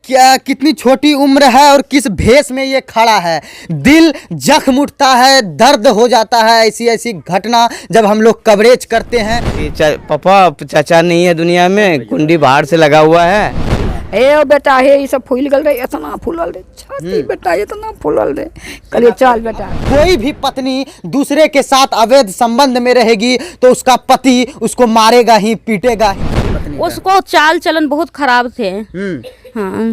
क्या कितनी छोटी उम्र है और किस भेष में ये खड़ा है। दिल जख्म उठता है, दर्द हो जाता है ऐसी ऐसी घटना जब हम लोग कवरेज करते हैं। पापा चाचा नहीं है दुनिया में, कुंडी बाहर से लगा हुआ है। ए बेटा हे ये सब फूल गल रे, इतना फूलल रे छाती बेटा, इतना फूलल रे। कल चल बेटा, कोई भी पत्नी दूसरे के साथ अवैध संबंध में रहेगी तो उसका पति उसको मारेगा ही, पीटेगा ही। उसको चाल चलन बहुत खराब थे। हाँ,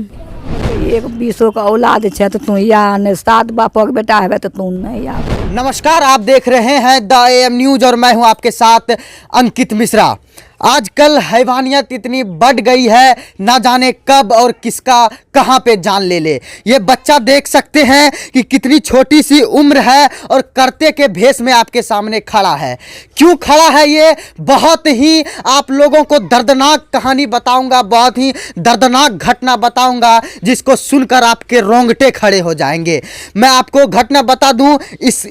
एक 20 का औलाद है तो तू या ने 7 बापक बेटा है तो तू नहीं या। नमस्कार, आप देख रहे हैं द AM न्यूज और मैं हूं आपके साथ अंकित मिश्रा। आजकल हैवानियत इतनी बढ़ गई है, ना जाने कब और किसका कहां पे जान ले ले। ये बच्चा देख सकते हैं कि कितनी छोटी सी उम्र है और करते के भेष में आपके सामने खड़ा है। क्यों खड़ा है ये बहुत ही आप लोगों को दर्दनाक कहानी बताऊंगा, बहुत ही दर्दनाक घटना बताऊंगा जिसको सुनकर आपके रोंगटे खड़े हो जाएंगे। मैं आपको घटना बता दूं,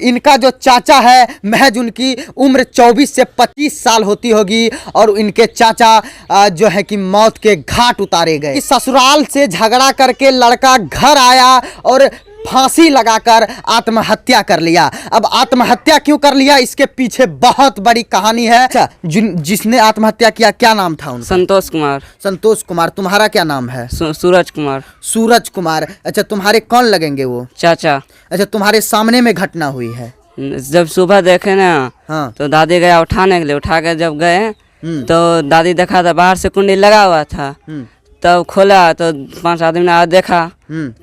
इनका जो चाचा है महज उनकी उम्र 24 से 25 साल होती होगी और इनके चाचा जो है कि मौत के घाट उतारे गए। ससुराल से झगड़ा करके लड़का घर आया और फांसी लगाकर आत्महत्या कर लिया। अब आत्महत्या क्यों कर लिया, इसके पीछे बहुत बड़ी कहानी है। अच्छा, जिसने आत्महत्या किया क्या नाम था उनका? संतोष कुमार। संतोष कुमार। तुम्हारा क्या नाम है? सूरज कुमार। सूरज कुमार। अच्छा, तुम्हारे कौन लगेंगे वो? चाचा। अच्छा, तुम्हारे सामने में घटना हुई है? जब सुबह देखे ना, हाँ, तो दादी गया उठाने के लिए, उठा के जब गए तो दादी देखा था बाहर से कुंडी लगा हुआ था। तब खोला तो 5 आदमी ने देखा,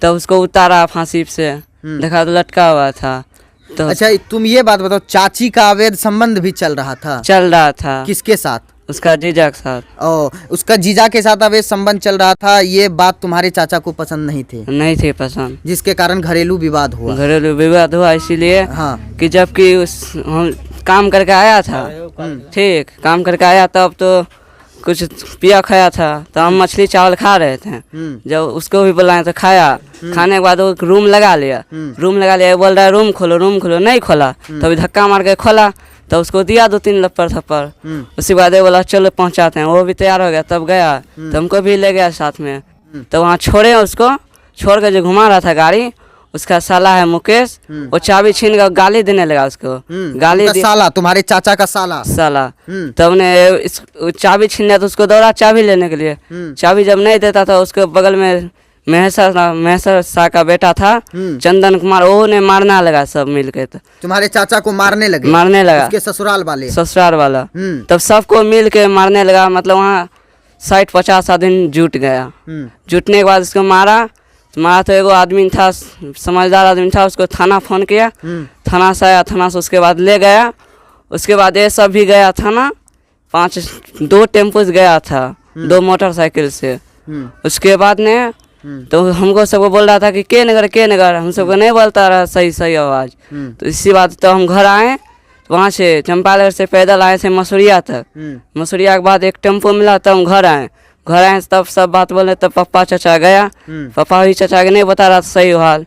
तब उसको उतारा फांसी से, देखा तो लटका हुआ था। तो अच्छा, तुम ये बात बताओ, चाची का अवैध संबंध भी चल रहा था? चल रहा था। किसके साथ? उसका जीजा के साथ। ओ, उसका जीजा के साथ अवैध संबंध चल रहा था। ये बात तुम्हारे चाचा को पसंद नहीं थे? नहीं थे पसंद, जिसके कारण घरेलू विवाद हुआ। घरेलू विवाद हुआ इसीलिए। हाँ, कि जबकि हम काम करके आया था, ठीक काम करके आया तब तो कुछ पिया खाया था, तो हम मछली चावल खा रहे थे। जब उसको भी बुलाए तो खाया, खाने के बाद वो रूम लगा लिया। बोल रहा है रूम खोलो, नहीं खोला। तभी धक्का मार के खोला तो उसको दिया 2-3 लप्पर थप्पड़। उसके बाद बोला चलो पहुंचाते हैं, वो भी तैयार हो गया। तब गया तो हमको भी ले गया साथ में। तो वहाँ छोड़े, उसको छोड़ के जो घुमा रहा था गाड़ी, उसका साला है मुकेश, वो चाबी छीन कर गाली देने लगा उसको। गाली साला, तुम्हारे चाचा का साला? तब ने चाबी छीन लिया तो उसको दौड़ा चाबी लेने के लिए। चाबी जब नहीं देता था, उसके बगल में महेश्वर शाह का बेटा था चंदन कुमार, वो ने मारना लगा सब मिलके। तो तुम्हारे चाचा को मारने लगा उसके ससुराल वाला। तब सबको मिल के मारने लगा। मतलब वहाँ 60-50 आदमी जुट गया। जुटने के बाद उसको मारा तो एगो आदमी था, समझदार आदमी था, उसको थाना फोन किया। थाना से आया, थाना से उसके बाद ले गया। उसके बाद ये सब भी गया थाना, 2 टेम्पो से गया था, 2 मोटरसाइकिल से। उसके बाद ने तो हमको सबको बोल रहा था कि के नगर, हम सबको नहीं बोलता रहा सही आवाज़। तो इसी बात तो हम घर आए, वहाँ से चंपानगर से पैदल आए थे मसूरिया तक। मसूरिया के बाद एक टेम्पो मिला, तब हम घर आए तब सब बात बोले। तब पापा चाचा गया, पापा भी चाचा के नहीं बता रहा था सही हाल।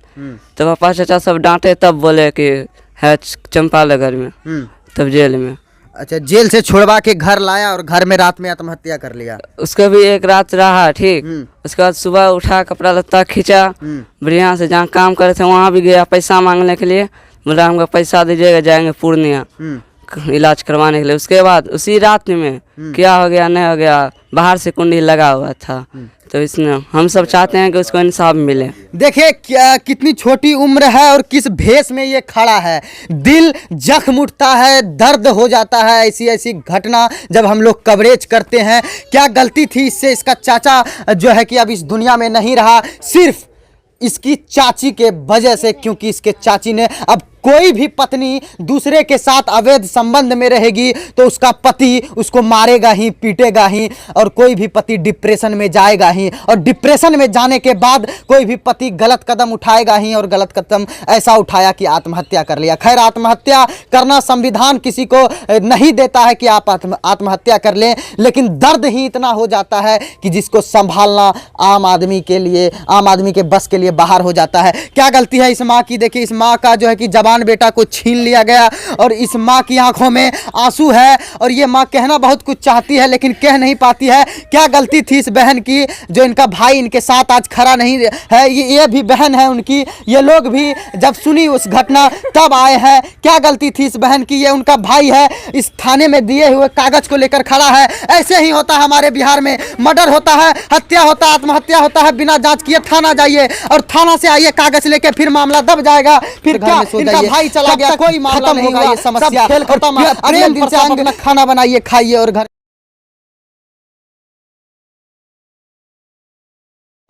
तो पापा चाचा सब डांटे, तब बोले कि है चंपानगर में, तब जेल में। अच्छा, जेल से छुड़वा के घर लाया और घर में रात में आत्महत्या कर लिया। उसको भी एक रात रहा, ठीक। उसके बाद सुबह उठा, कपड़ा लत्ता खींचा, बढ़िया से जहाँ काम करे थे वहाँ भी गया पैसा मांगने के लिए। बोला हमको पैसा दीजिएगा, जाएंगे पूर्णिया इलाज करवाने के लिए। उसके बाद उसी रात में क्या हो गया नहीं हो गया, बाहर से कुंडी लगा हुआ था। तो इसमें हम सब चाहते हैं कि उसको इंसाफ मिले। देखिए क्या कितनी छोटी उम्र है और किस भेष में ये खड़ा है। दिल जख्म उठता है, दर्द हो जाता है ऐसी ऐसी घटना जब हम लोग कवरेज करते हैं। क्या गलती थी इससे? इसका चाचा जो है कि अब इस दुनिया में नहीं रहा, सिर्फ इसकी चाची के वजह से, क्योंकि इसके चाची ने अब कोई भी पत्नी दूसरे के साथ अवैध संबंध में रहेगी तो उसका पति उसको मारेगा ही, पीटेगा ही, और कोई भी पति डिप्रेशन में जाएगा ही, और डिप्रेशन में जाने के बाद कोई भी पति गलत कदम उठाएगा ही, और गलत कदम ऐसा उठाया कि आत्महत्या कर लिया। खैर, आत्महत्या करना संविधान किसी को नहीं देता है कि आप आत्महत्या कर लें, लेकिन दर्द ही इतना हो जाता है कि जिसको संभालना आम आदमी के बस के लिए बाहर हो जाता है। क्या गलती है इस माँ की? देखिए, इस माँ का जो है कि जवाब जवान बेटा को छीन लिया गया और इस माँ की आंखों में आंसू है और ये माँ कहना बहुत कुछ चाहती है लेकिन कह नहीं पाती है। क्या गलती थी इस बहन की जो इनका भाई इनके साथ आज खड़ा नहीं है। ये भी बहन है उनकी, ये लोग भी जब सुनी उस घटना तब आए हैं। क्या गलती थी इस बहन की, ये उनका भाई है, इस थाने में दिए हुए कागज को लेकर खड़ा है। ऐसे ही होता है हमारे बिहार में, मर्डर होता है, हत्या होता है, आत्महत्या होता है, बिना जांच किए थाना जाइए और थाना से आइए कागज लेके, फिर मामला दब जाएगा, फिर क्या इनका भाई चला गया, कोई मामला नहीं होगा, ये समस्या खेल खत्म। अगले दिन से आप अपना खाना बनाइए, खाइए और घर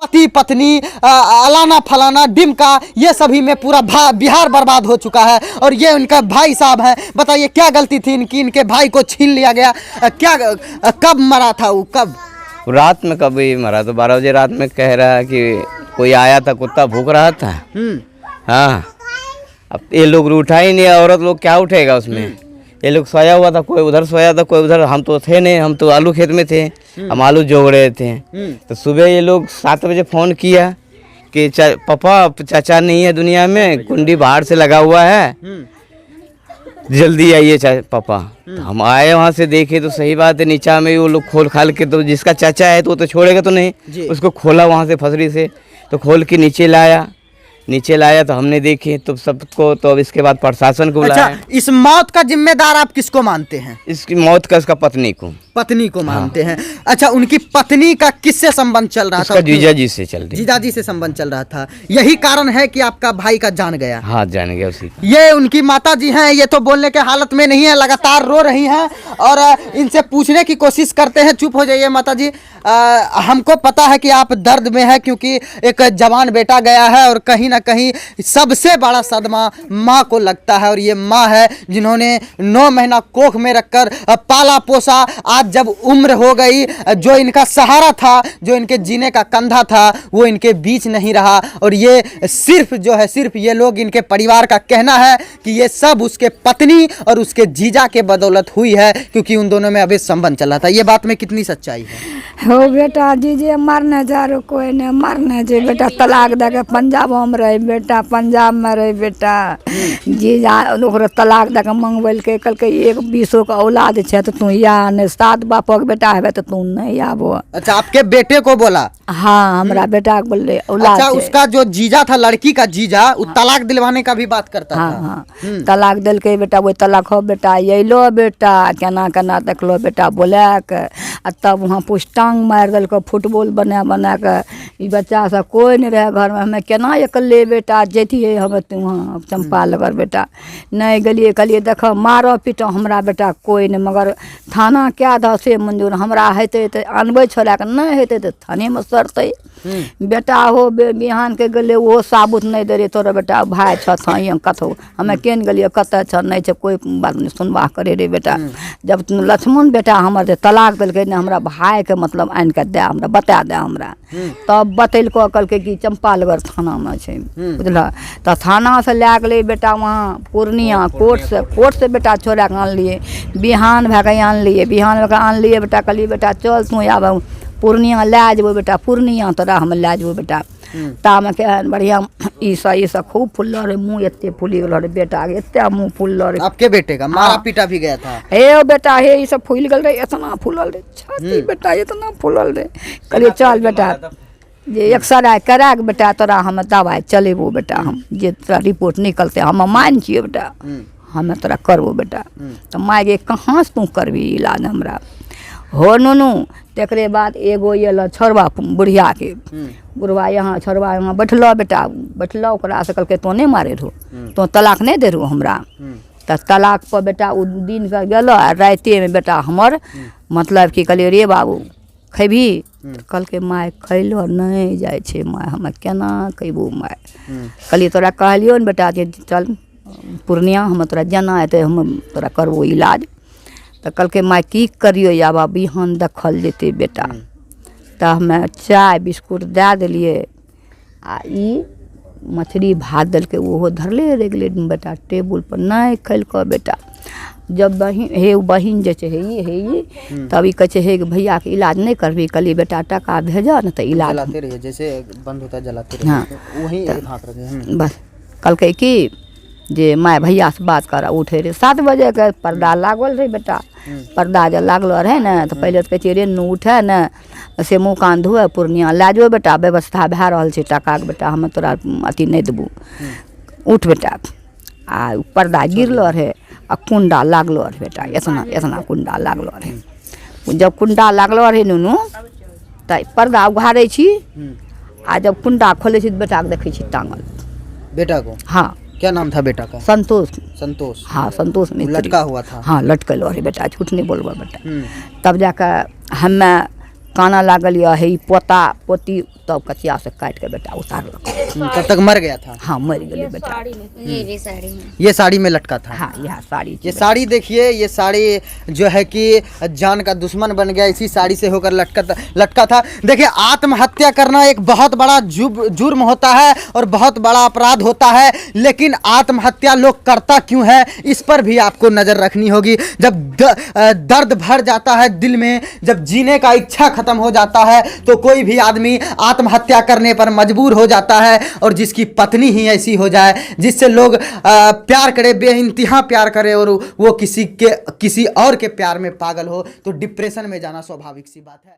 पति पत्नी अलाना फलाना डिमका ये सभी में पूरा बिहार बर्बाद हो चुका है। और ये उनका भाई साहब है, बताइए क्या गलती थी इनकी, इनके भाई को छीन लिया गया। क्या कब मरा था वो, कब रात में कभी मरा तो 12 बजे रात में कह रहा है कि कोई आया था, कुत्ता भूख रहा था। हाँ, अब ये लोग उठा ही नहीं, औरत लोग क्या उठेगा उसमें। ये लोग सोया हुआ था, कोई उधर सोया था, कोई उधर। हम तो थे नहीं, हम तो आलू खेत में थे, हम आलू जोड़ रहे थे। तो सुबह ये लोग 7 बजे फ़ोन किया कि पापा चाचा नहीं है दुनिया में, कुंडी बाहर से लगा हुआ है, जल्दी आइए पापा। तो हम आए, वहाँ से देखे तो सही बात है, नीचा में वो लोग खोल खाल के, तो जिसका चाचा है तो वो तो छोड़ेगा तो नहीं, उसको खोला वहाँ से फसरी से, तो खोल के नीचे लाया तो हमने देखे तो सबको। तो अब इसके बाद प्रशासन को बुलाया। अच्छा, इस मौत का जिम्मेदार आप किसको मानते हैं? इसकी मौत का इसका पत्नी को मानते हैं। अच्छा, उनकी पत्नी का किससे संबंध चल रहा था? जीजाजी से जीजाजी से संबंध चल रहा था। यही कारण है कि आपका भाई का जान गया? हाँ, जान गया उसी। ये उनकी माता जी हैं, ये तो बोलने के हालत में नहीं है, लगातार रो रही हैं और इनसे पूछने की कोशिश करते हैं। चुप हो जाइए माता जी, हमको पता है कि आप दर्द में है क्योंकि एक जवान बेटा गया है और कहीं ना कहीं सबसे बड़ा सदमा माँ को लगता है। और ये माँ है जिन्होंने 9 महीना कोख में रखकर पाला पोसा। आज जब उम्र हो गई, जो इनका सहारा था, जो इनके जीने का कंधा था, वो इनके बीच नहीं रहा। और ये सिर्फ ये लोग, इनके परिवार का कहना है कि ये सब उसके पत्नी और उसके जीजा के बदौलत हुई है क्योंकि उन दोनों में अवैध संबंध चल रहा था। ये बात में कितनी सच्चाई है? हो बेटा जीजे मरने जा रहे, कोई नहीं मरने जे बेटा, तलाक दे के पंजाब में रहे बेटा, पंजाब में रहे बेटा। जीजा ओकरा तलाक दे के मंगबैल के कहलकै 1-20 का औलाद है तो तू या नहीं, 7 बापक बेटा है तो तू नहीं आबो। अच्छा, आपके बेटे को बोला? हाँ, हमारा बेटा को बोले औलाद। अच्छा, उसका जो जीजा था, लड़की का जीजा, वो तलाक दिलवाने का भी बात करता था? हाँ, तलाक दिल के बेटा, वो तलाक हो बेटा, अलो बेटा, केना देखलो बेटा बोला के, तब वहाँ पुष्टांग मारि दिल, फुटबॉल बना के। ई बच्चा सब कोई नहीं रहे घर में, हमें केना अकेले बेटा जैतिए हम वहाँ चंपा लगर बेटा। नहीं गेलिए, कहलिए देख मारो पीटो हमरा बेटा कोई नहीं, मगर थाना क्या दह से मंजूर, हमरा हेतै तो अनबै छोड़ा के, नहीं हेतै तो थाने में सड़तै। बेटा हो बिहान के गले वो साबुत नहीं दे रहे, तोरा बेटा भाई छ कथो, हमें केन गलिए कत छ नहीं छै, कोई बात नहीं सुनवाह करे रे बेटा। जब लक्ष्मण बेटा हमर तलाक दिलकै ने, हमरा भाई के मतलब आन के दे, हमरा बता दे हमरा। तब बतैलको, कहलकै कि चंपालगढ़ थाना में छै, बुझल। तो थाना से लै गेलै बेटा वहाँ पूर्णिया, कोर्ट से बेटा छोड़ा के आनलिए, बिहान भए के आनलिए, बिहान भए के आनलिए बेटा। कहलिए बेटा चल तू आब पूर्णिया लै जेबो बेटा, पूर्णिया तोरा हम लै जेबो बेटा। तामे केहन बढ़िया ई सब खूब फुल्ल रे, मुँह एते फूली गेल रे बेटा, एते मुँह फुल्ल रे। आपके बेटे का मारा पीटा भी गया था? हे बेटा हे, ई सब फूल गेल रे, इतना फूलल रे छाती बेटा, इतना फूलल रे। कहलिए चल बेटा, जे एक्सरे करा के बेटा तोरा हम दवाई चलेबो बेटा, हम जे तोरा रिपोर्ट निकलते हम मान छिए बेटा, हमें तोरा करबो बेटा। तो माय गे कहाँ से तू करबी इलाज हमरा हो नुनू। तकरे बाद एगो ये छोड़बा बुढ़िया के, बुढ़वा यहाँ छोड़बा यहाँ बैठलो बेटा, बैठलो ओकरा से कहलकै तो नहीं मारे रहो, तो तलाक नहीं दे रहो हमरा। तो तलाक पर बेटा उ दिन का गेलो, राते में बेटा हमर मतलब कि कहलिए रे बाबू खैबी, कहलकै माय खैलो नहीं जाए छे माय, हम केना खैबू माय। कहलिए तोरा कहलियो ने बेटा कि चल पूर्णिया, हम तोरा जेना हेतै हम तोरा करबो इलाज। तो कहलकै माय की करियो आब बिहान देखल जेतै बेटा। तो हमें चाय बिस्कुट दे दिलिए, आ ई मछली भात दिलकै, ओहो धरले रहि गेलै बेटा टेबुल पर, नहीं खैलको बेटा। जब बहिन जे छै हे ई तब ई कहै छै हे भैया के इलाज नहीं करबी, कहलिए बेटा टका भेजो न तो इलाज जलाते रहिए, जैसे बंद होता है जलाते रहिए। हाँ, वही भाग रहे। बस कहलकै कि जे माय भैया से बात कर उठे रहे 7 बजे के पर्दा लागल रहे बेटा। पर्दा जब लागलो रहे ना तो पहले तो कहै छियै रे नू उठे न से मुँह कान धोए पूर्णिया लै जो बेटा, व्यवस्था भए रहल छै टाका के बेटा, हम तोरा अथी नहीं देबू, उठ बेटा। आ पर्दा गिरलो रहे आ कुंडा लागलो रहे बेटा, इतना इतना कुंडा लागलो रहे। जब कुंडा लागलो रहे नुनू तो पर्दा उघारे छी आ जब कुंडा खोले छी तो बेटा के देखे छी टांगल। बेटा को? हाँ। क्या नाम था बेटा का? संतोष। संतोष? हाँ संतोष मिस्त्री। लटका हुआ था? हाँ लटकल रहे बेटा, झूठ नहीं बोलबा बेटा। तब जाकर हमें काना लागल या है पोता पोती तब कचिया से काट के बेटा उतारलक। तब तक मर गया था? हाँ मर गए बेटा। ये साड़ी में लटका था? हाँ यह साड़ी। ये साड़ी देखिए, ये साड़ी जो है कि जान का दुश्मन बन गया, इसी साड़ी से होकर लटका था। देखिए आत्महत्या करना एक बहुत बड़ा जुर्म होता है और बहुत बड़ा अपराध होता है, लेकिन आत्महत्या लोग करता क्यों है इस पर भी आपको नज़र रखनी होगी। जब दर्द भर जाता है दिल में, जब जीने का इच्छा खत्म हो जाता है तो कोई भी आदमी आत्महत्या करने पर मजबूर हो जाता है। और जिसकी पत्नी ही ऐसी हो जाए, जिससे लोग प्यार करे, बेइंतहा प्यार करे और वो किसी और के प्यार में पागल हो, तो डिप्रेशन में जाना स्वाभाविक सी बात है।